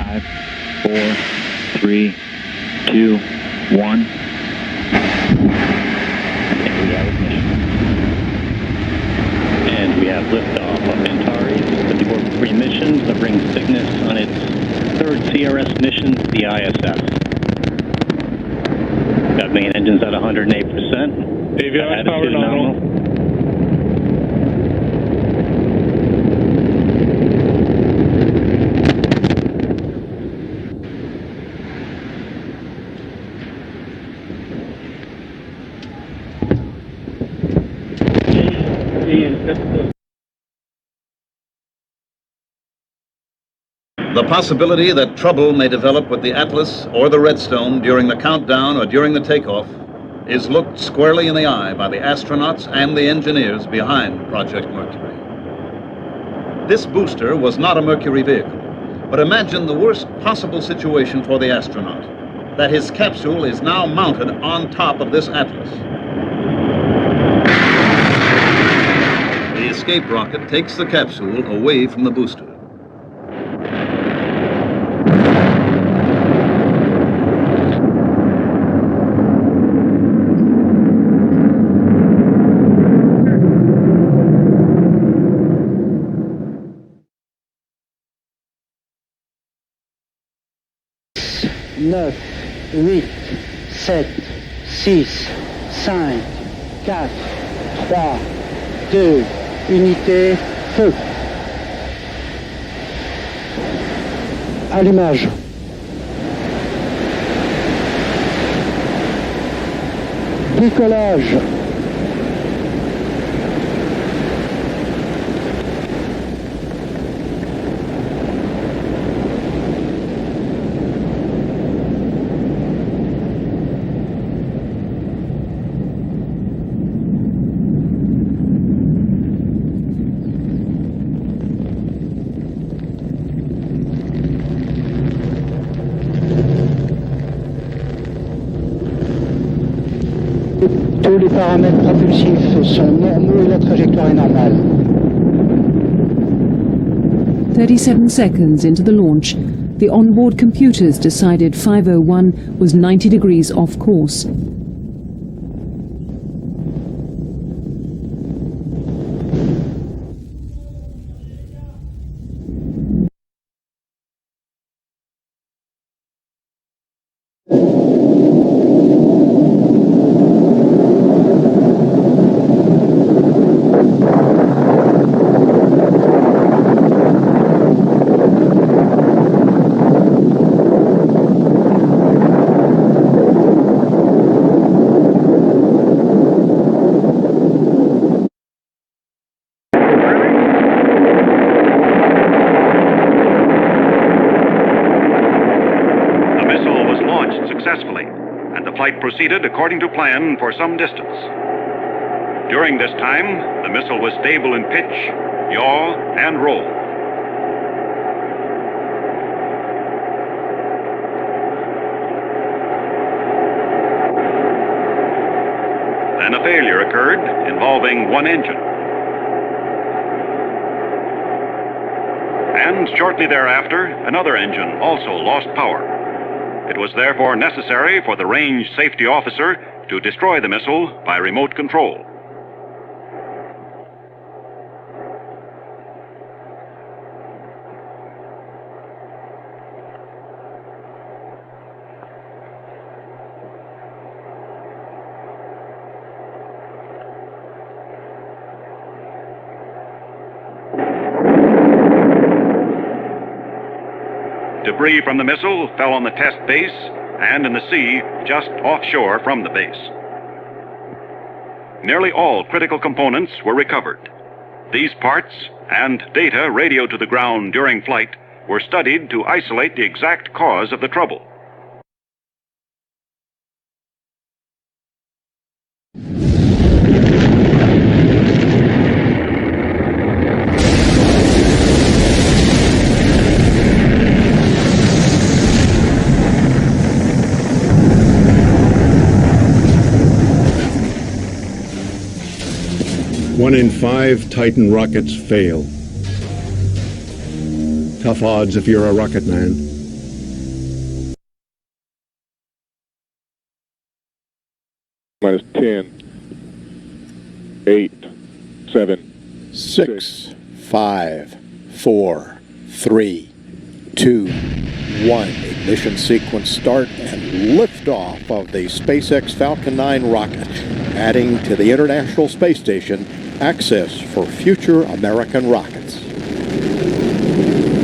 5, 4, 3, 2, 1. And we have ignition. And we have liftoff of Antares, the Orbit-3 mission, delivering Cygnus on its third CRS mission to the ISS. Got main engines at 108%. Avionics power nominal. The possibility that trouble may develop with the Atlas or the Redstone during the countdown or during the takeoff is looked squarely in the eye by the astronauts and the engineers behind Project Mercury. This booster was not a Mercury vehicle, but imagine the worst possible situation for the astronaut, that his capsule is now mounted on top of this Atlas. The escape rocket takes the capsule away from the booster. Neuf, 8, 7, 6, 5, 4, 3, 2, unité, feu. Allumage. Décollage. Tous les paramètres propulsifs sont normaux et la trajectoire est normale. 37 seconds into the launch, the onboard computers decided 501 was 90 degrees off course. Successfully, and the flight proceeded according to plan for some distance. During this time, the missile was stable in pitch, yaw, and roll. Then a failure occurred involving one engine. And shortly thereafter, another engine also lost power. It was therefore necessary for the range safety officer to destroy the missile by remote control. Debris from the missile fell on the test base and in the sea just offshore from the base. Nearly all critical components were recovered. These parts and data radioed to the ground during flight were studied to isolate the exact cause of the trouble. One in 5 Titan rockets fail. Tough odds if you're a rocket man. 10, 8, 7, 6, 5, 4, 3, 2, 1. Ignition sequence start and liftoff of the SpaceX Falcon 9 rocket, adding to the International Space Station access for future American rockets.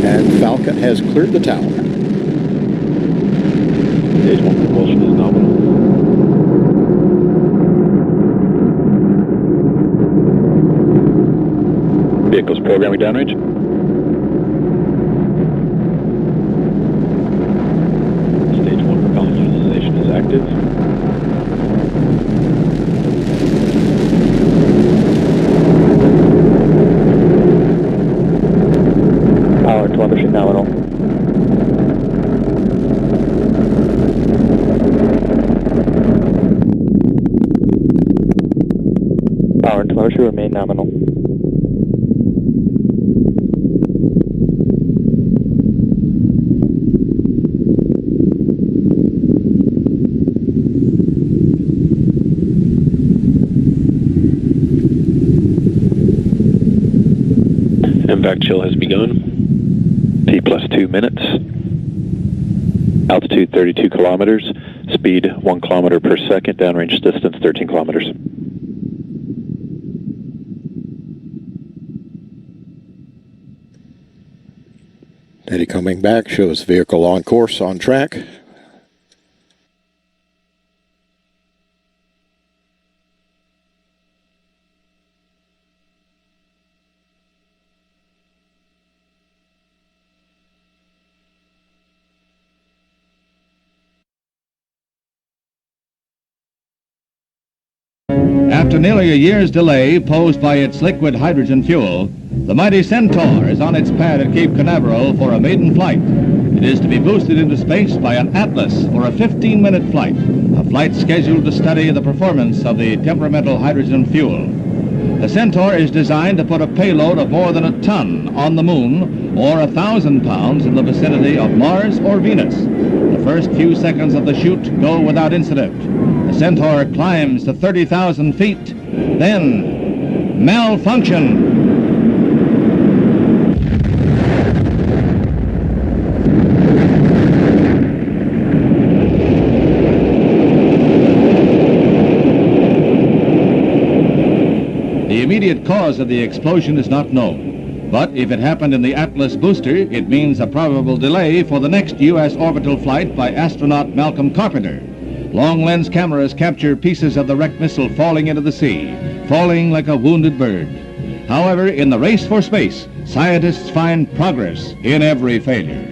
And Falcon has cleared the tower. Stage 1 propulsion is nominal. Vehicles programming downrange. Stage 1 propellant utilization is active. Power and telemetry nominal. Power and telemetry remain nominal. Impact chill has begun. T plus 2 minutes. Altitude 32 kilometers. Speed 1 kilometer per second. Downrange distance 13 kilometers. Data coming back shows vehicle on course, on track. After nearly a year's delay posed by its liquid hydrogen fuel, the mighty Centaur is on its pad at Cape Canaveral for a maiden flight. It is to be boosted into space by an Atlas for a 15-minute flight, a flight scheduled to study the performance of the temperamental hydrogen fuel. The Centaur is designed to put a payload of more than a ton on the Moon or 1,000 pounds in the vicinity of Mars or Venus. The first few seconds of the shoot go without incident. The Centaur climbs to 30,000 feet, then malfunction. The immediate cause of the explosion is not known, but if it happened in the Atlas booster, it means a probable delay for the next U.S. orbital flight by astronaut Malcolm Carpenter. Long-lens cameras capture pieces of the wrecked missile falling into the sea, falling like a wounded bird. However, in the race for space, scientists find progress in every failure.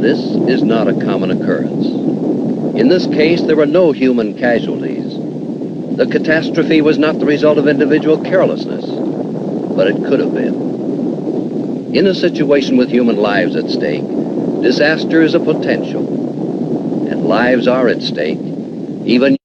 This is not a common occurrence. In this case, there were no human casualties. The catastrophe was not the result of individual carelessness, but it could have been. In a situation with human lives at stake, disaster is a potential, and lives are at stake, even